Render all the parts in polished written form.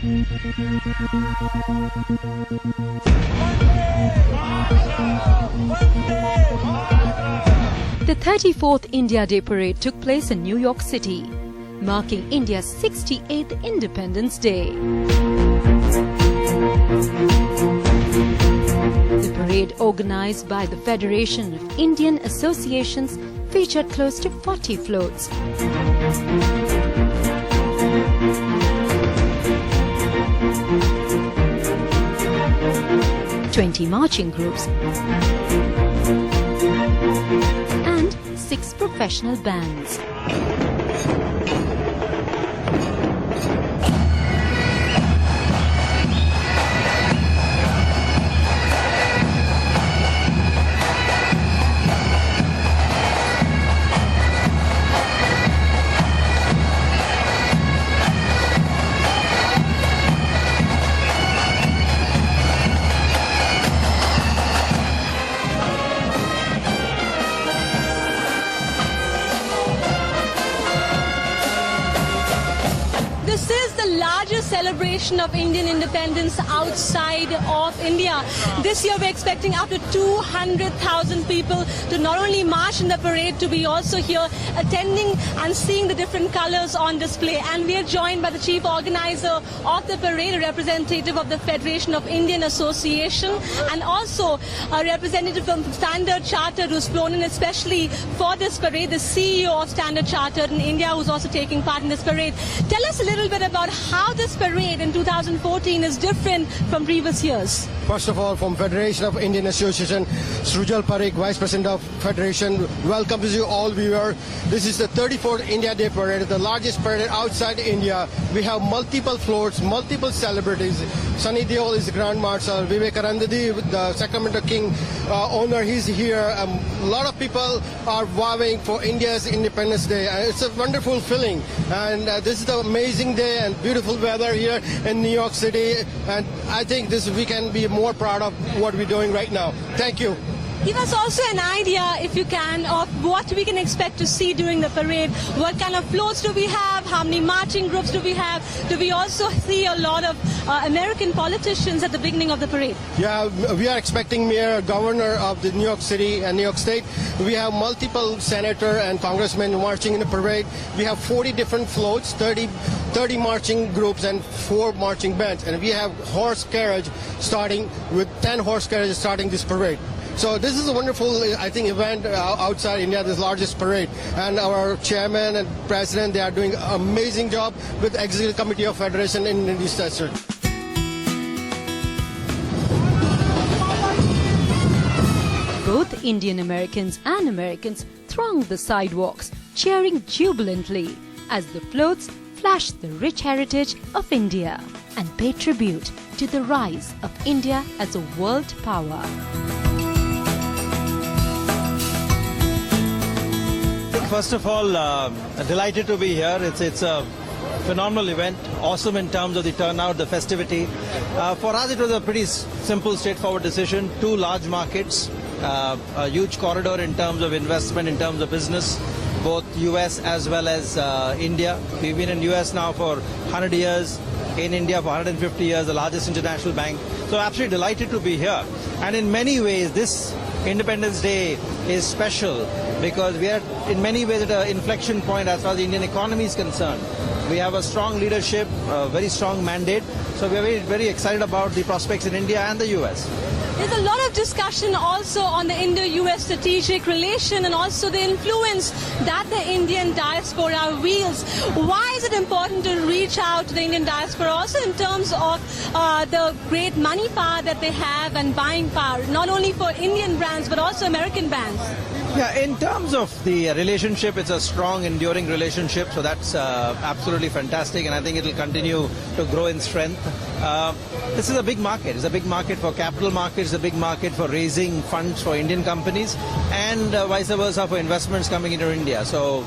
The 34th India Day Parade took place in New York City, marking India's 68th Independence Day. The parade, organized by the Federation of Indian Associations, featured close to 40 floats. "20 marching groups and 6 professional bands. This is the largest celebration of Indian independence outside of India. This year we're expecting up to 200,000 people to not only march in the parade, to be also here attending and seeing the different colors on display. And we are joined by the chief organizer of the parade, a representative of the Federation of Indian Association, and also a representative from Standard Chartered who's flown in especially for this parade, the CEO of Standard Chartered in India, who's also taking part in this parade. Tell us a little bit about how this parade in 2014 is different from previous years. First of all, from Federation of Indian Association, Srujal Parikh, Vice President of Federation, welcomes you all viewers. This is the 34th India Day Parade, the largest parade outside India. We have multiple floats, multiple celebrities. Sunny Deol is the Grand Marshal, Vivek Arandadi, the Sacramento King owner, he's here. A lot of people are vowing for India's Independence Day. It's a wonderful feeling. And this is the amazing day and beautiful weather here in New York City. And I think we can be more proud of what we're doing right now. Thank you. Give us also an idea, if you can, of what we can expect to see during the parade. What kind of floats do we have? How many marching groups do we have? Do we also see a lot of American politicians at the beginning of the parade? Yeah, we are expecting Mayor, Governor of the New York City and New York State. We have multiple senator and congressmen marching in the parade. We have 40 different floats, 30 marching groups and 4 marching bands. And we have horse carriage starting with 10 horse carriages starting this parade. So this is a wonderful, I think, event outside India, this largest parade. And our chairman and president, they are doing an amazing job with the Executive Committee of Federation in this session. Both Indian Americans and Americans thronged the sidewalks, cheering jubilantly as the floats flashed the rich heritage of India and paid tribute to the rise of India as a world power. First of all, delighted to be here. It's a phenomenal event, awesome in terms of the turnout, the festivity. For us, it was a pretty simple, straightforward decision. 2 large markets, a huge corridor in terms of investment, in terms of business, both US as well as India. We've been in US now for 100 years, in India for 150 years, the largest international bank. So absolutely delighted to be here. And in many ways, this Independence Day is special because we are in many ways at an inflection point as far as the Indian economy is concerned. We have a strong leadership, a very strong mandate. So we are very, very excited about the prospects in India and the US. There's a lot of discussion also on the Indo-US strategic relation and also the influence that the Indian diaspora wields. Why is it important to reach out to the Indian diaspora also in terms of the great money power that they have and buying power, not only for Indian brands but also American brands? Yeah, in terms of the relationship, it's a strong, enduring relationship, so that's absolutely fantastic, and I think it will continue to grow in strength. This is a big market. It's a big market for capital markets, a big market for raising funds for Indian companies, and vice versa for investments coming into India. So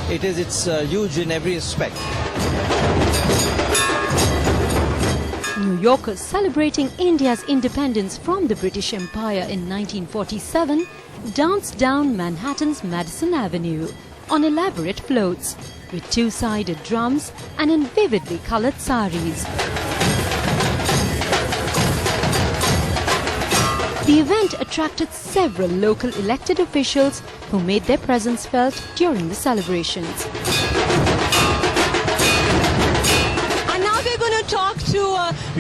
it's huge in every respect. New Yorkers celebrating India's independence from the British Empire in 1947 danced down Manhattan's Madison Avenue on elaborate floats with 2-sided drums and in vividly colored saris. The event attracted several local elected officials who made their presence felt during the celebrations. And now we're going to talk to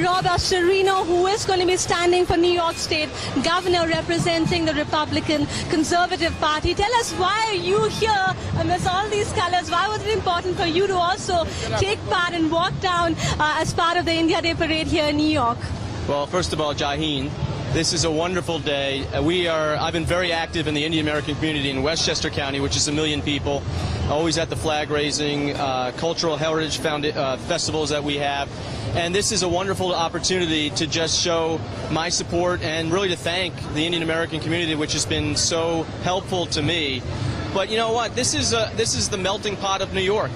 Rob Astorino, who is going to be standing for New York State Governor representing the Republican Conservative Party. Tell us, why are you here amidst all these colors? Why was it important for you to also take part and walk down as part of the India Day Parade here in New York? Well, first of all, Jai Hind. This is a wonderful day. I've been very active in the Indian American community in Westchester County, which is 1 million people, always at the flag raising, cultural heritage festivals that we have. And this is a wonderful opportunity to just show my support and really to thank the Indian American community, which has been so helpful to me. But you know what? This is the melting pot of New York.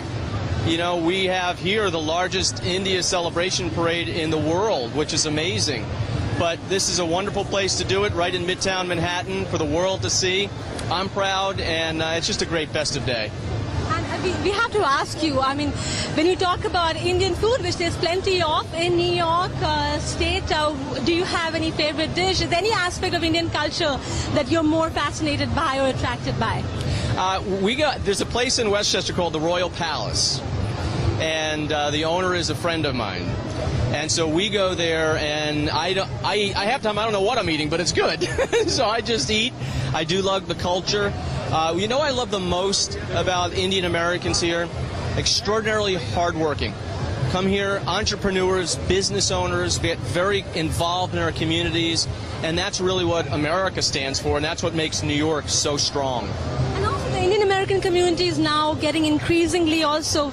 You know, we have here the largest India celebration parade in the world, which is amazing. But this is a wonderful place to do it, right in Midtown Manhattan, for the world to see. I'm proud, and it's just a great festive day. And we have to ask you, I mean, when you talk about Indian food, which there's plenty of in New York State, do you have any favorite dish? Is there any aspect of Indian culture that you're more fascinated by or attracted by? There's a place in Westchester called the Royal Palace, and the owner is a friend of mine. And so we go there, and I have time, I don't know what I'm eating, but it's good. So I just eat. I do love the culture. You know what I love the most about Indian Americans here? Extraordinarily hardworking. Come here, entrepreneurs, business owners, get very involved in our communities, and that's really what America stands for, and that's what makes New York so strong. The Indian American community is now getting increasingly also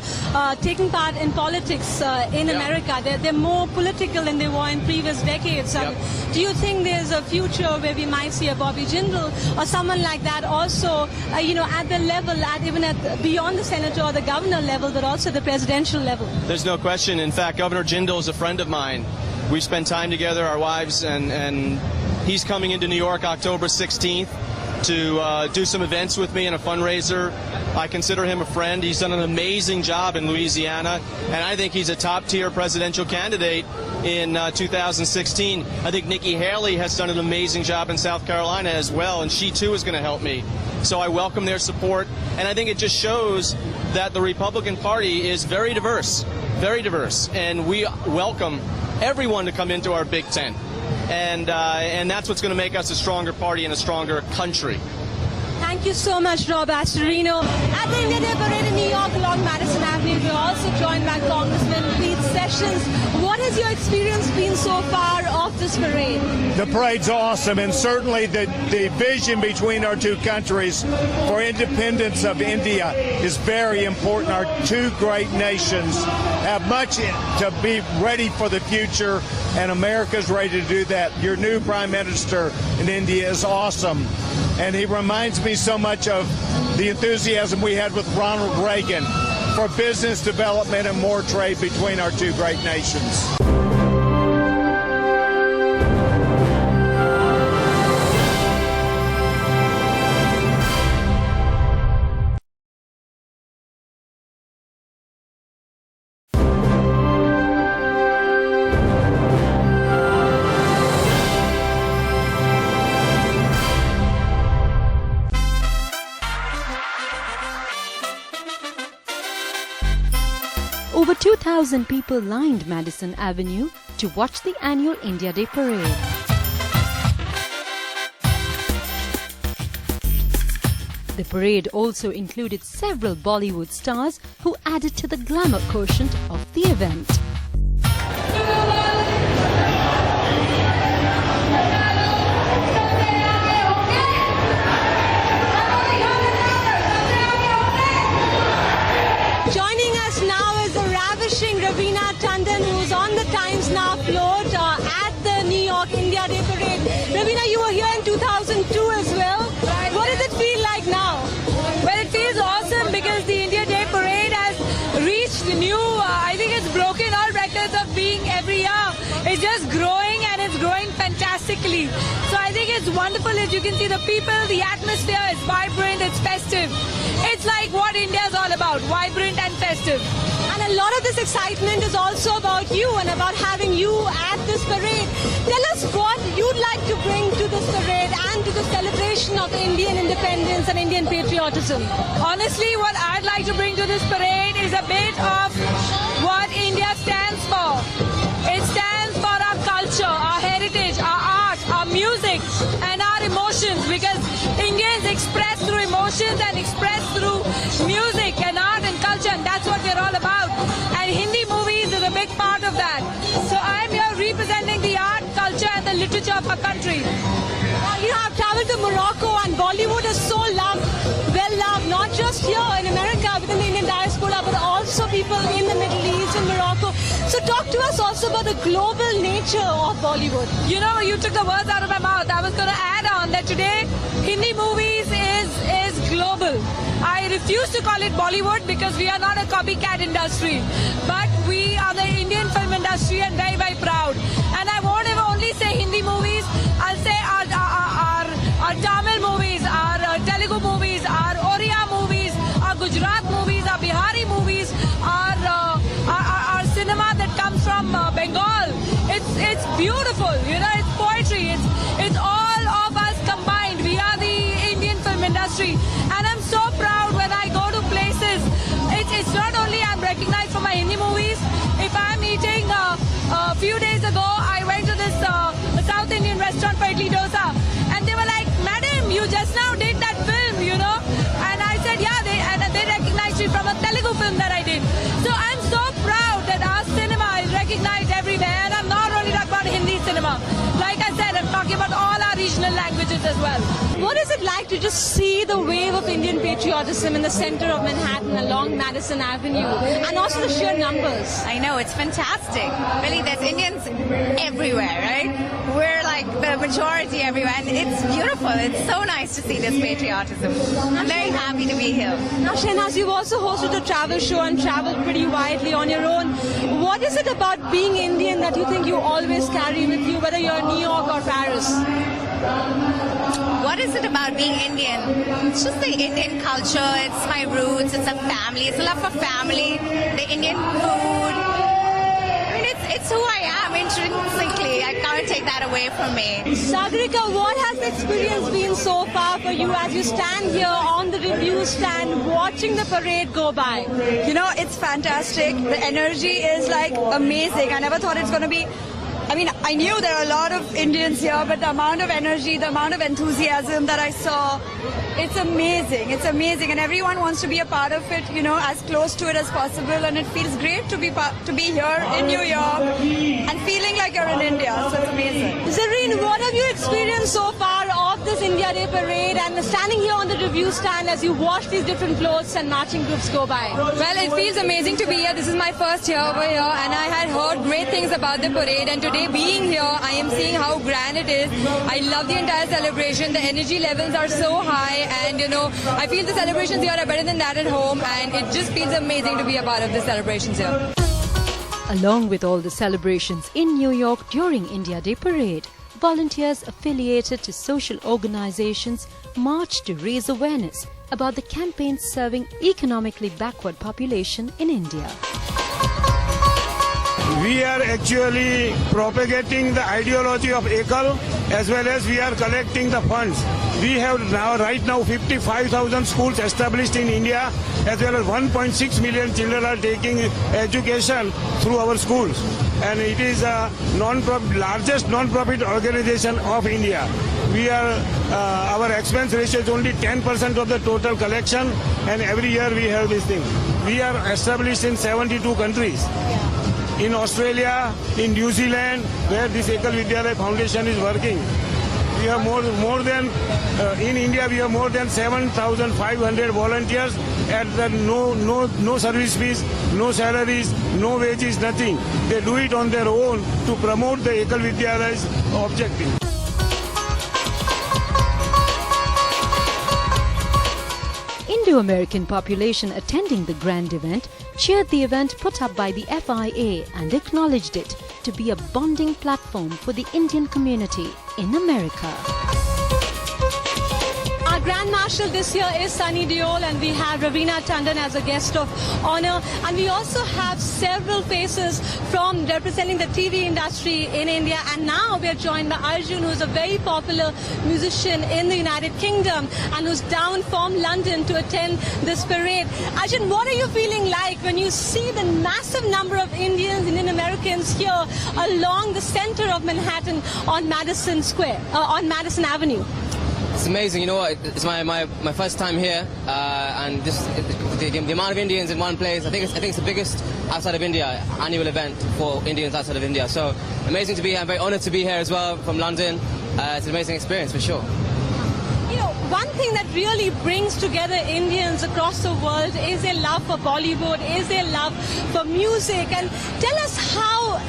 taking part in politics in America. They're more political than they were in previous decades. Do you think there's a future where we might see a Bobby Jindal or someone like that also, at the level, beyond the senator or the governor level, but also the presidential level? There's no question. In fact, Governor Jindal is a friend of mine. We spend time together, our wives, and he's coming into New York October 16th. To do some events with me and a fundraiser. I consider him a friend. He's done an amazing job in Louisiana, and I think he's a top-tier presidential candidate in 2016. I think Nikki Haley has done an amazing job in South Carolina as well, and she too is going to help me. So I welcome their support, and I think it just shows that the Republican Party is very diverse, and we welcome everyone to come into our Big Tent. And that's what's going to make us a stronger party and a stronger country. Thank you so much, Rob Astorino. At the India Day Parade in New York along Madison Avenue, we're also joined by Congressman Pete Sessions. What has your experience been so far of this parade? The parade's awesome, and certainly the vision between our two countries for independence of India is very important. Our two great nations have much to be ready for the future, and America's ready to do that. Your new Prime Minister in India is awesome, and he reminds me so much of the enthusiasm we had with Ronald Reagan for business development and more trade between our two great nations. Over 2,000 people lined Madison Avenue to watch the annual India Day Parade. The parade also included several Bollywood stars who added to the glamour quotient of the event. Joining us now is the ravishing Ravina Tandon, who's on the Times Now float at the New York India Day Parade. Ravina, you were here in 2002 as well. What does it feel like now? Well, it feels awesome because the India Day Parade has reached new, I think it's broken all records of being every year. It's just growing, and it's growing fantastically. locally. So I think it's wonderful. As you can see, the people, the atmosphere is vibrant, it's festive. It's like what India is all about, vibrant and festive. And a lot of this excitement is also about you and about having you at this parade. Tell us what you'd like to bring to this parade and to the celebration of Indian independence and Indian patriotism. Honestly, what I'd like to bring to this parade is a bit of what India stands for. It stands for our culture, our heritage, our art, our music, and our emotions, because Indians express through emotions and express through music and art and culture, and that's what we're all about. And Hindi movies is a big part of that. So I'm here representing the art, culture, and the literature of our country. I've traveled to Morocco, and Bollywood is so loved, well loved, not just here in America within the Indian diaspora, but also people in the Middle East and Morocco. So talk to us also about the global nature of Bollywood. You know, you took the words out of my mouth. I was going to add on that today Hindi movies is global. I refuse to call it Bollywood because we are not a copycat industry, but we are the Indian film industry and very, very proud. And I won't ever only say Hindi movies. I'll say our Tamil movies, our Telugu movies, our Oriya movies, our Gujarat movies, our Bihari movies, our cinema that comes from Bengal. It's beautiful, you know, it's poetry. It's all of us combined. We are the Indian film industry, and I'm so proud when I go to places. It's not only I'm recognized for my Hindi movies. If I'm eating a few days ago, I went to this South Indian restaurant for idli dosa, and they were like, "Madam, you just now did that film, you know?" And I said, "Yeah," they recognized it from a Telugu film that I did. So I'm so proud that our cinema is recognized everywhere, and I'm not only talking about Hindi cinema. Like I said, I'm talking about all our regional languages as well. What is it like to just see the wave of Indian patriotism in the center of Manhattan along Madison Avenue, and also the sheer numbers? I know, it's fantastic. Really, there's Indians everywhere, right? We're like the majority everywhere, and it's beautiful. It's so nice to see this patriotism. I'm very happy to be here. Now, Shehnaz, you've also hosted a travel show and traveled pretty widely on your own. What is it about being Indian that you think you always carry with you, whether you're in New York or Paris? What is it about being Indian? It's just the Indian culture. It's my roots. It's a family. It's a love for family. The Indian food. I mean, it's who I am intrinsically. I can't take that away from me. Sagarika, what has the experience been so far for you as you stand here on the review stand watching the parade go by? You know, it's fantastic. The energy is like amazing. I never thought it's going to be... I mean, I knew there are a lot of Indians here, but the amount of energy, the amount of enthusiasm that I saw, it's amazing. It's amazing. And everyone wants to be a part of it, you know, as close to it as possible. And it feels great to be here in New York and feeling like you're in India. So it's amazing. Zareen, what have you experienced so far of this India Day parade and standing here on the review stand as you watch these different floats and marching groups go by? Well, it feels amazing to be here. This is my first year over here, and I had heard great things about the parade. And today, being here, I am seeing how grand it is. I love the entire celebration. The energy levels are so high, and you know, I feel the celebrations here are better than that at home, and it just feels amazing to be a part of the celebrations here. Along with all the celebrations in New York during India Day Parade, volunteers affiliated to social organizations marched to raise awareness about the campaigns serving economically backward population in India. We are actually propagating the ideology of Ekal, as well as we are collecting the funds. We have right now 55,000 schools established in India, as well as 1.6 million children are taking education through our schools. And it is a largest non-profit organization of India. We are our expense ratio is only 10% of the total collection, and every year we have this thing. We are established in 72 countries. In Australia, in New Zealand, where this Ekal Vidyalaya Foundation is working. We have more than, in India we have more than 7,500 volunteers at the no service fees, no salaries, no wages, nothing. They do it on their own to promote the Ekal Vidyalaya's objective. Indo-American population attending the grand event cheered the event put up by the FIA and acknowledged it to be a bonding platform for the Indian community in America. Our Grand Marshal this year is Sunny Deol, and we have Raveena Tandon as a guest of honor. And we also have several faces from representing the TV industry in India. And now we are joined by Arjun, who is a very popular musician in the United Kingdom and who's down from London to attend this parade. Arjun, what are you feeling like when you see the massive number of Indians, Indian Americans here along the center of Manhattan on Madison Square, on Madison Avenue? It's amazing. You know what? It's my first time here, and just the amount of Indians in one place. I think it's the biggest outside of India annual event for Indians outside of India. So amazing to be here. I'm very honoured to be here as well from London. It's an amazing experience for sure. You know, one thing that really brings together Indians across the world is their love for Bollywood, is their love for music. And tell us how,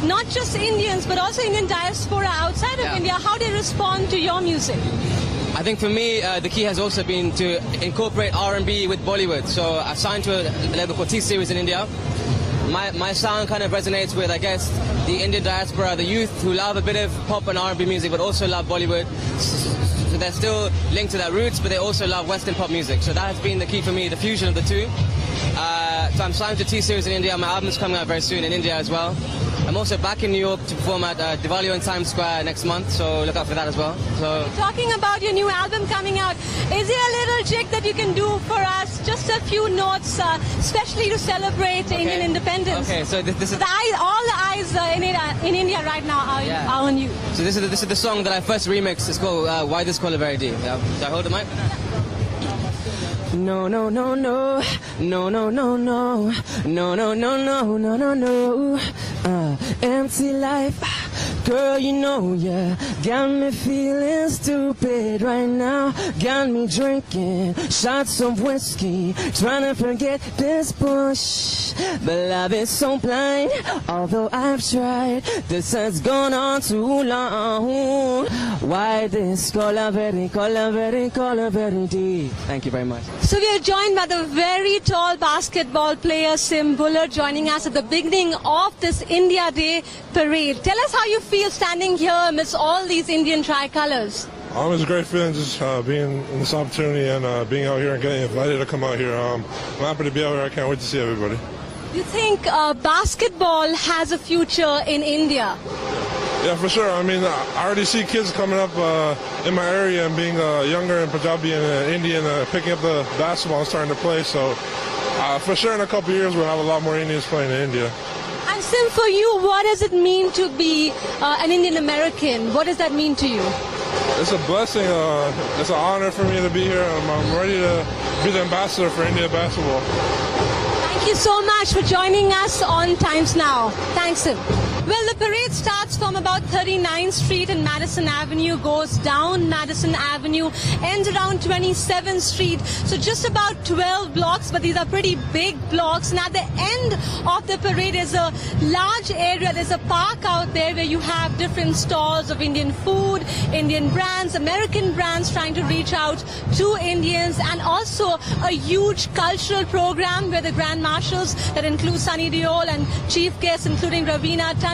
not just Indians, but also Indian diaspora outside of India, how they respond to your music. I think for me, the key has also been to incorporate R&B with Bollywood. So I signed to a label called T-Series in India. My sound kind of resonates with, I guess, the Indian diaspora, the youth who love a bit of pop and R&B music, but also love Bollywood. So they're still linked to their roots, but they also love Western pop music. So that has been the key for me, the fusion of the two. So I'm signed to T-Series in India. My album's coming out very soon in India as well. I'm also back in New York to perform at Diwali in Times Square next month, so look out for that as well. So, talking about your new album coming out, is there a little trick that you can do for us? Just a few notes, especially to celebrate Indian independence. Okay, so this is all the eyes in India right now are on you. So this is the song that I first remixed. It's called Why This Color Very Deep. Yeah. So I hold the mic. No, no, no, no, no, no, no, no, no, no, no, no, no, no, no. Empty life, girl, you know, yeah. Got me feeling stupid right now. Got me drinking shots of whiskey, trying to forget this bush. But love is so blind, although I've tried. This has gone on too long. Why this color very deep? Thank you very much. So we are joined by the very tall basketball player Sim Bullard, joining us at the beginning of this India Day parade. Tell us how you feel standing here amidst all these Indian tricolors. It's a great feeling just being in this opportunity and being out here and getting invited to come out here. I'm happy to be out here. I can't wait to see everybody. You think basketball has a future in India? Yeah, for sure. I mean, I already see kids coming up in my area and being younger and Punjabi and Indian, picking up the basketball and starting to play. So for sure in a couple of years we'll have a lot more Indians playing in India. And Sim, for you, what does it mean to be an Indian American? What does that mean to you? It's a blessing. It's an honor for me to be here. I'm ready to be the ambassador for India basketball. Thank you so much for joining us on Times Now. Thanks, Sim. Well, the parade starts from about 39th Street and Madison Avenue, goes down Madison Avenue, ends around 27th Street. So just about 12 blocks, but these are pretty big blocks. And at the end of the parade is a large area. There's a park out there where you have different stalls of Indian food, Indian brands, American brands trying to reach out to Indians, and also a huge cultural program where the Grand Marshals, that includes Sunny Deol, and chief guests including Raveena Tandon,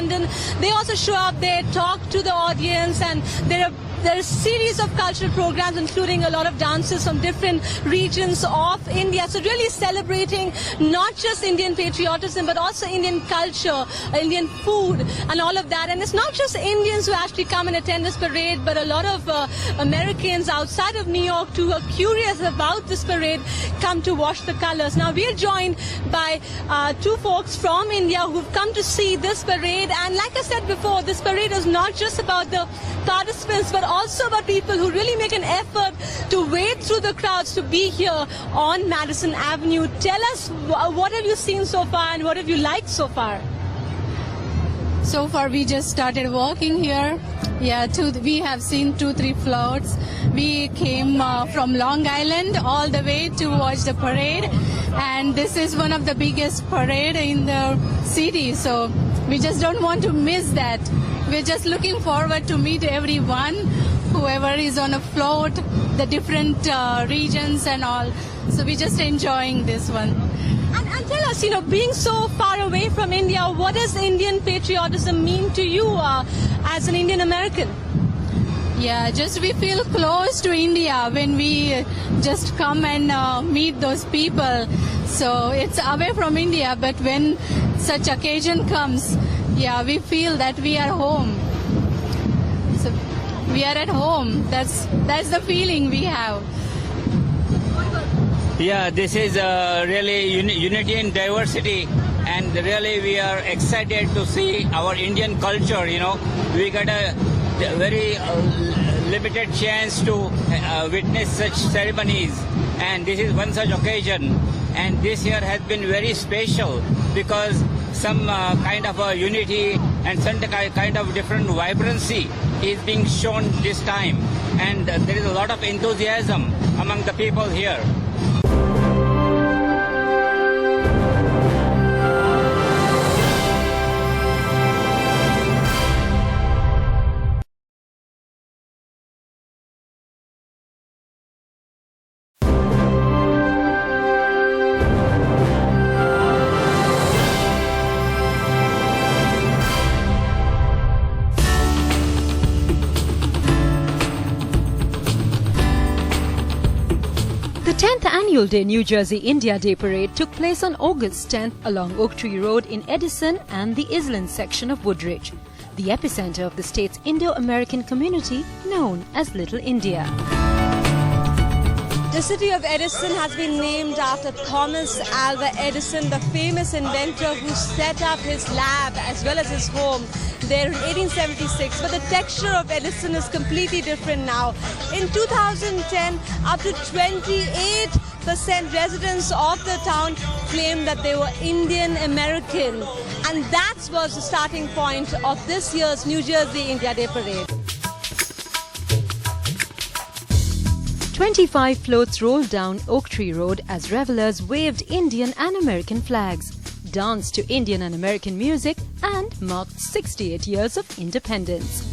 they also show up there, talk to the audience, and there are a series of cultural programs, including a lot of dances from different regions of India. So really celebrating not just Indian patriotism, but also Indian culture, Indian food, and all of that. And it's not just Indians who actually come and attend this parade, but a lot of Americans outside of New York too are curious about this parade, come to watch the colors. Now we are joined by two folks from India who've come to see this parade. And like I said before, this parade is not just about the participants, but also about people who really make an effort to wade through the crowds to be here on Madison Avenue. Tell us, what have you seen so far and what have you liked so far? So far we just started walking here. Yeah, we have seen 2-3 floats. We came from Long Island all the way to watch the parade, and this is one of the biggest parade in the city, so we just don't want to miss that. We're just looking forward to meet everyone, whoever is on a float, the different regions and all. So we're just enjoying this one. And tell us, being so far away from India, what does Indian patriotism mean to you as an Indian American? Yeah, just we feel close to India when we just come and meet those people. So it's away from India, but when such occasion comes, yeah, we feel that we are home. So we are at home. That's the feeling we have. Yeah, this is really unity in diversity, and really we are excited to see our Indian culture. We got a very limited chance to witness such ceremonies, and this is one such occasion. And this year has been very special because some kind of a unity and some kind of different vibrancy is being shown this time, and there is a lot of enthusiasm among the people here. The 10th annual Day New Jersey India Day Parade took place on August 10th along Oak Tree Road in Edison and the Island section of Woodridge, the epicenter of the state's Indo-American community known as Little India. The city of Edison has been named after Thomas Alva Edison, the famous inventor who set up his lab as well as his home there in 1876. But the texture of Edison is completely different now. In 2010, up to 28% residents of the town claimed that they were Indian American. And that was the starting point of this year's New Jersey India Day Parade. 25 floats rolled down Oak Tree Road as revelers waved Indian and American flags, danced to Indian and American music, and marked 68 years of independence.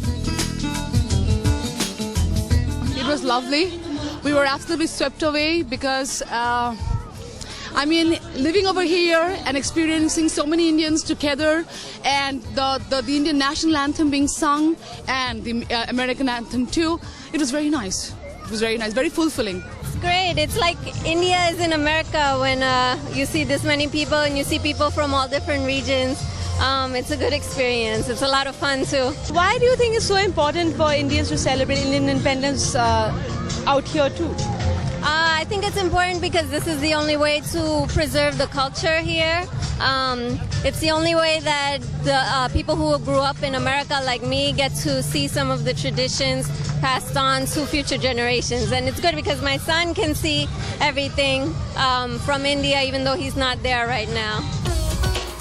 It was lovely. We were absolutely swept away because, living over here and experiencing so many Indians together, and the Indian national anthem being sung and the American anthem too, it was very nice. It was very nice, very fulfilling. It's great. It's like India is in America when you see this many people and you see people from all different regions. It's a good experience. It's a lot of fun too. Why do you think it's so important for Indians to celebrate Indian independence out here too? I think it's important because this is the only way to preserve the culture here. It's the only way that the people who grew up in America like me get to see some of the traditions passed on to future generations. And it's good because my son can see everything from India even though he's not there right now.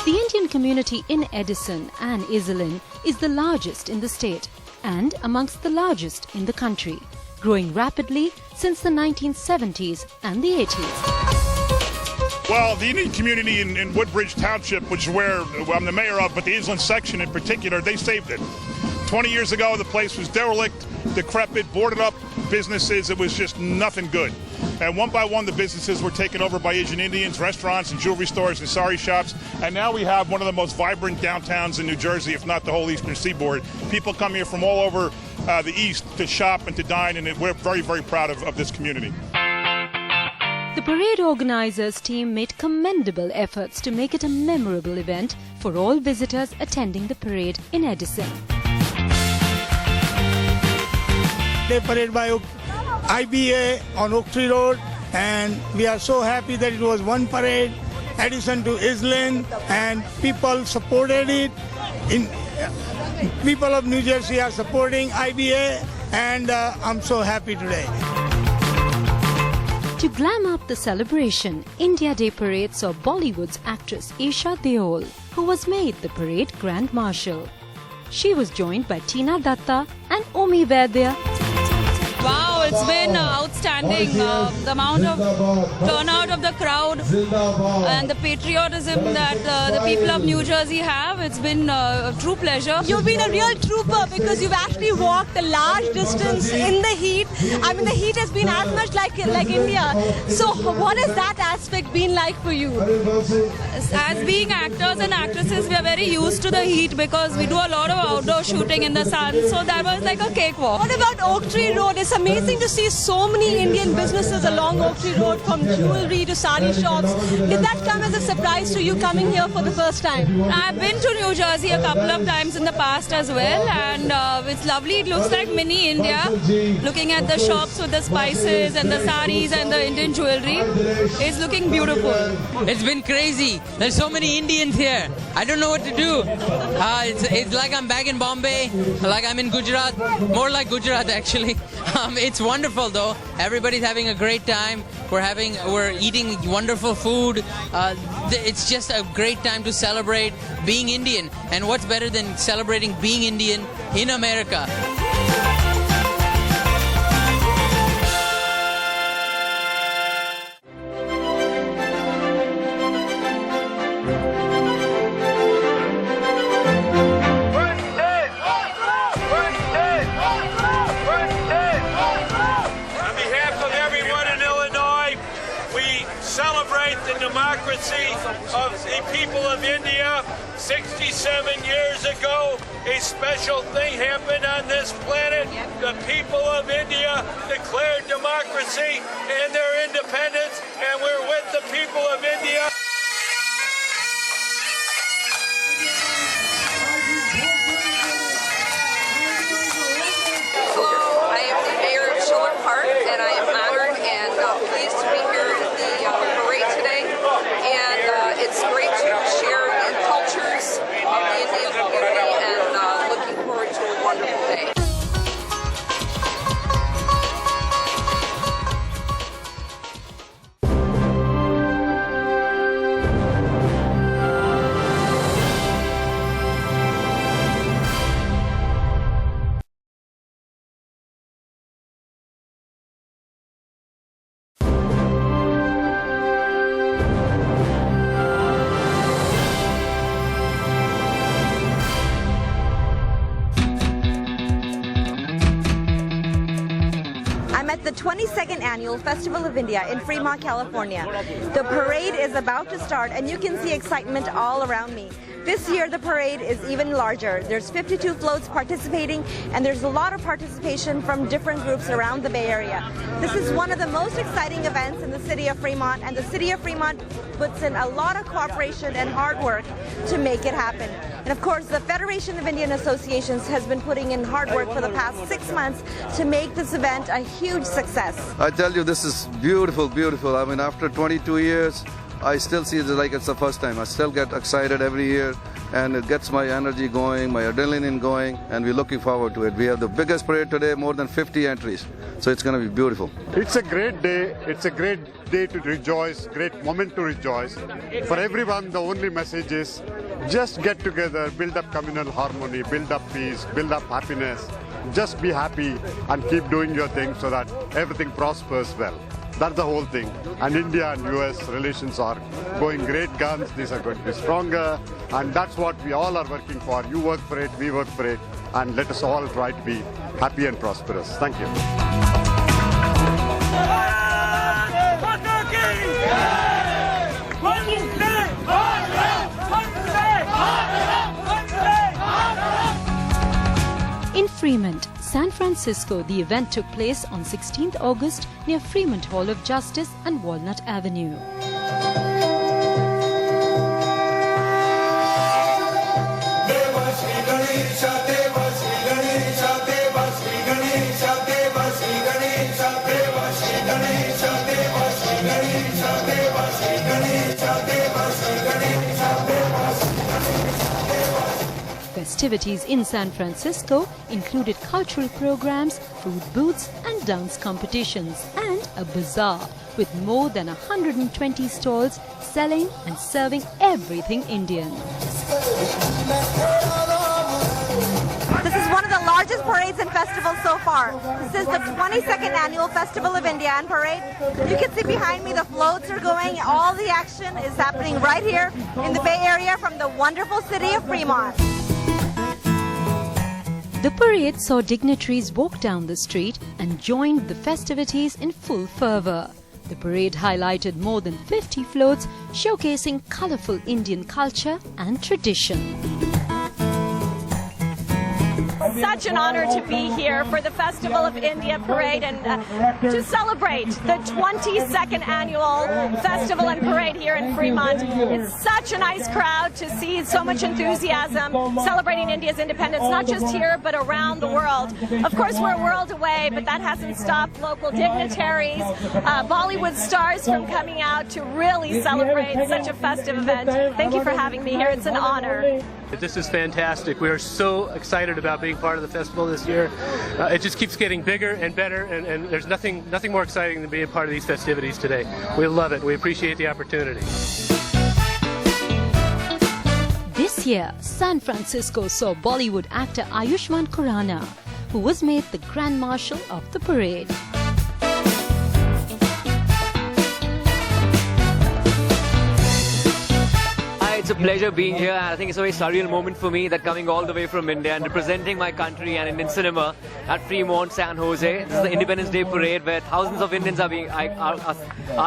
The Indian community in Edison and Iselin is the largest in the state and amongst the largest in the country, growing rapidly since the 1970s and the 80s. Well, the Indian community in Woodbridge Township, which is where I'm the mayor of, but the Island section in particular, they saved it. 20 years ago, the place was derelict, decrepit, boarded up businesses. It was just nothing good. And one by one, the businesses were taken over by Asian Indians, restaurants and jewelry stores and sari shops. And now we have one of the most vibrant downtowns in New Jersey, if not the whole Eastern Seaboard. People come here from all over the East to shop and to dine, and we're very, very proud of this community. The parade organizers team made commendable efforts to make it a memorable event for all visitors attending the parade in Edison. Day parade by IBA on Oak Tree Road, and we are so happy that it was one parade, Edison to Island, and people supported it. People of New Jersey are supporting IBA, and I'm so happy today. To glam up the celebration, India Day Parade saw Bollywood's actress Isha Deol, who was made the parade Grand Marshal. She was joined by Tina Datta and Omi Vaidya. Wow, it's been outstanding. The amount of turnout of the crowd and the patriotism that the people of New Jersey have, it's been a true pleasure. You've been a real trooper because you've actually walked a large distance in the heat. I mean, the heat has been as much like India. So what has that aspect been like for you? As being actors and actresses, we are very used to the heat because we do a lot of outdoor shooting in the sun. So that was like a cakewalk. What about Oak Tree Road? It's amazing to see so many Indian businesses along Oak Tree Road, from jewelry to sari shops. Did that come as a surprise to you coming here for the first time? I've been to New Jersey a couple of times in the past as well, and it's lovely. It looks like mini India. Looking at the shops with the spices and the saris and the Indian jewelry, it's looking beautiful. It's been crazy. There's so many Indians here. I don't know what to do. It's like I'm back in Bombay, like I'm in Gujarat, more like Gujarat actually. It's wonderful though. Everybody's having a great time. We're eating wonderful food. It's just a great time to celebrate being Indian. And what's better than celebrating being Indian in America? Celebrate the democracy of the people of India. 67 years ago, a special thing happened on this planet. The people of India declared democracy and their independence, and we're with the people of India. Hello, I am the mayor of Schiller Park, and I am honored and pleased to be here at the parade today. And it's great to share the cultures of the Indian community, and looking forward to a wonderful day. The 22nd Annual Festival of India in Fremont, California. The parade is about to start and you can see excitement all around me. This year the parade is even larger. There's 52 floats participating and there's a lot of participation from different groups around the Bay Area. This is one of the most exciting events in the city of Fremont, and the city of Fremont puts in a lot of cooperation and hard work to make it happen. And of course, the Federation of Indian Associations has been putting in hard work for the past 6 months to make this event a huge success. I tell you, this is beautiful, beautiful. I mean, after 22 years, I still see it like it's the first time. I still get excited every year, and it gets my energy going, my adrenaline going, and we're looking forward to it. We have the biggest parade today, more than 50 entries, so it's going to be beautiful. It's a great day. It's a great day to rejoice, great moment to rejoice. For everyone, the only message is just get together, build up communal harmony, build up peace, build up happiness. Just be happy and keep doing your thing so that everything prospers well. That's the whole thing. And India and US relations are going great guns. These are going to be stronger. And that's what we all are working for. You work for it, we work for it. And let us all try to be happy and prosperous. Thank you. In Fremont, San Francisco, the event took place on 16th August near Fremont Hall of Justice and Walnut Avenue. Festivities in San Francisco included cultural programs, food booths and dance competitions, and a bazaar with more than 120 stalls selling and serving everything Indian. This is one of the largest parades and festivals so far. This is the 22nd annual Festival of India and Parade. You can see behind me the floats are going. All the action is happening right here in the Bay Area from the wonderful city of Fremont. The parade saw dignitaries walk down the street and joined the festivities in full fervour. The parade highlighted more than 50 floats showcasing colourful Indian culture and tradition. Such an honor to be here for the Festival of India Parade and to celebrate the 22nd annual Festival and Parade here in Fremont. It's such a nice crowd to see so much enthusiasm celebrating India's independence, not just here but around the world. Of course, we're a world away, but that hasn't stopped local dignitaries, Bollywood stars from coming out to really celebrate such a festive event. Thank you for having me here. It's an honor. This is fantastic. We are so excited about being part of the festival this year. It just keeps getting bigger and better, and there's nothing more exciting than being a part of these festivities today. We love it. We appreciate the opportunity. This year, San Francisco saw Bollywood actor Ayushmann Khurrana, who was made the Grand Marshal of the parade. It's a pleasure being here, and I think it's a very surreal moment for me that coming all the way from India and representing my country and Indian cinema at Fremont, San Jose. This is the Independence Day parade where thousands of Indians are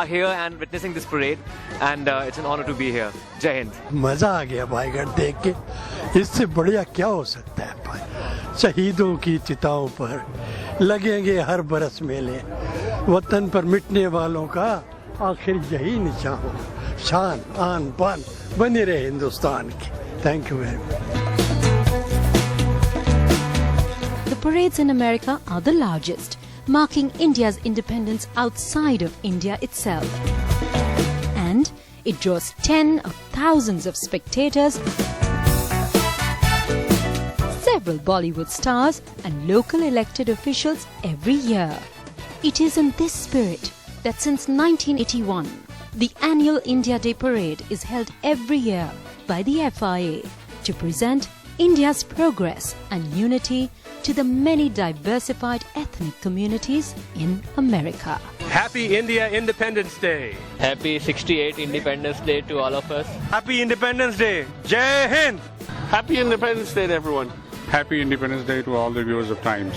here and witnessing this parade, and it's an honor to be here. Jai Hind. मजा आ गया भाईगढ़ देख के, इससे बढ़िया क्या हो सकता है भाई। शहीदों की चिताओं पर लगेंगे हर बरस मेले, वतन पर मिटने वालों का आखिर यही निशान हो, शान आन बान बने रहे हिंदुस्तान की। Thank you very much. The parades in America are the largest, marking India's independence outside of India itself. And it draws tens of thousands of spectators, several Bollywood stars and local elected officials every year. It is in this spirit that since 1981, the annual India Day Parade is held every year by the FIA to present India's progress and unity to the many diversified ethnic communities in America. Happy India Independence Day. Happy 68 Independence Day to all of us. Happy Independence Day. Jai Hind. Happy Independence Day, everyone. Happy Independence Day to all the viewers of Times.